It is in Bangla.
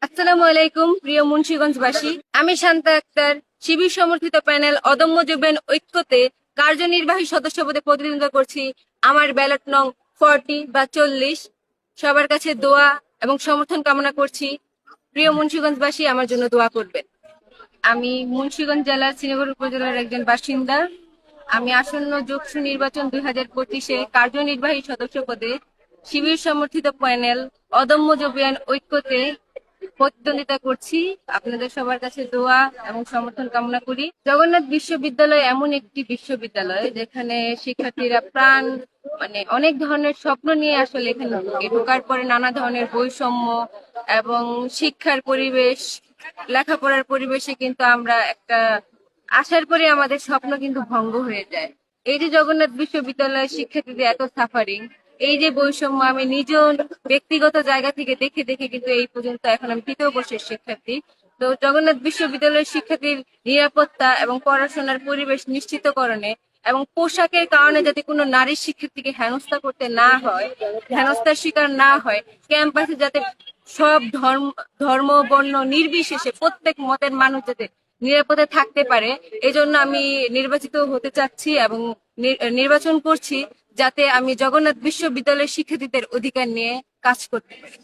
আসসালামু আলাইকুম প্রিয় মুন্সিগঞ্জবাসী, আমি শান্তা আক্তার শিবির সমর্থিত প্যানেল অদম্য যুবন ঐক্যতে কার্যনির্বাহী সদস্য পদে প্রতিদ্বন্দ্বিতা করছি। আমার ব্যালট নং 40 বা 40। সবার কাছে দোয়া এবং সমর্থন কামনা করছি। প্রিয় মুন্সিগঞ্জবাসী, আমার জন্য দোয়া করবেন। আমি মুন্সিগঞ্জ জেলার শ্রীনগর উপজেলার একজন বাসিন্দা। আমি আসন্ন যোগসু নির্বাচন 2025-এ কার্যনির্বাহী সদস্য পদে শিবির সমর্থিত প্যানেল অদম্য যুবন ঐক্যতে প্রতিদ্বন্দ্বিতা করছি। আপনাদের সবার কাছে দোয়া এবং সমর্থন কামনা করি। জগন্নাথ বিশ্ববিদ্যালয় এমন একটি বিশ্ববিদ্যালয় যেখানে শিক্ষার্থীরা প্রাণ অনেক ধরনের স্বপ্ন নিয়ে আসলে এখানে ঢোকার পরে নানা ধরনের বৈষম্য এবং শিক্ষার পরিবেশ, লেখাপড়ার পরিবেশে কিন্তু আমরা একটা আসার পরে আমাদের স্বপ্ন কিন্তু ভঙ্গ হয়ে যায়। এই যে জগন্নাথ বিশ্ববিদ্যালয়ের শিক্ষার্থীদের এত সাফারিং, এই যে বৈষম্য, আমি নিজেও ব্যক্তিগত জায়গা থেকে দেখে দেখে কিন্তু এই পর্যন্ত এখন আমি 3য় বর্ষের শিক্ষার্থী। তো জগন্নাথ বিশ্ববিদ্যালয়ের শিক্ষার্থীর নিরাপত্তা এবং পড়াশোনার পরিবেশ নিশ্চিতকরণে এবং পোশাকের কারণে যাতে কোনো নারী শিক্ষার্থীকে হেনস্থা করতে না হয়, হেনস্থার শিকার না হয়, ক্যাম্পাসে যাতে সব ধর্ম বর্ণ নির্বিশেষে প্রত্যেক মতের মানুষ যাতে নিরাপদে থাকতে পারে, এজন্য আমি নির্বাচিত হতে চাচ্ছি এবং নির্বাচন করছি, যাতে আমি জগন্নাথ বিশ্ববিদ্যালয়ের শিক্ষার্থীদের অধিকার নিয়ে কাজ করতে পারি।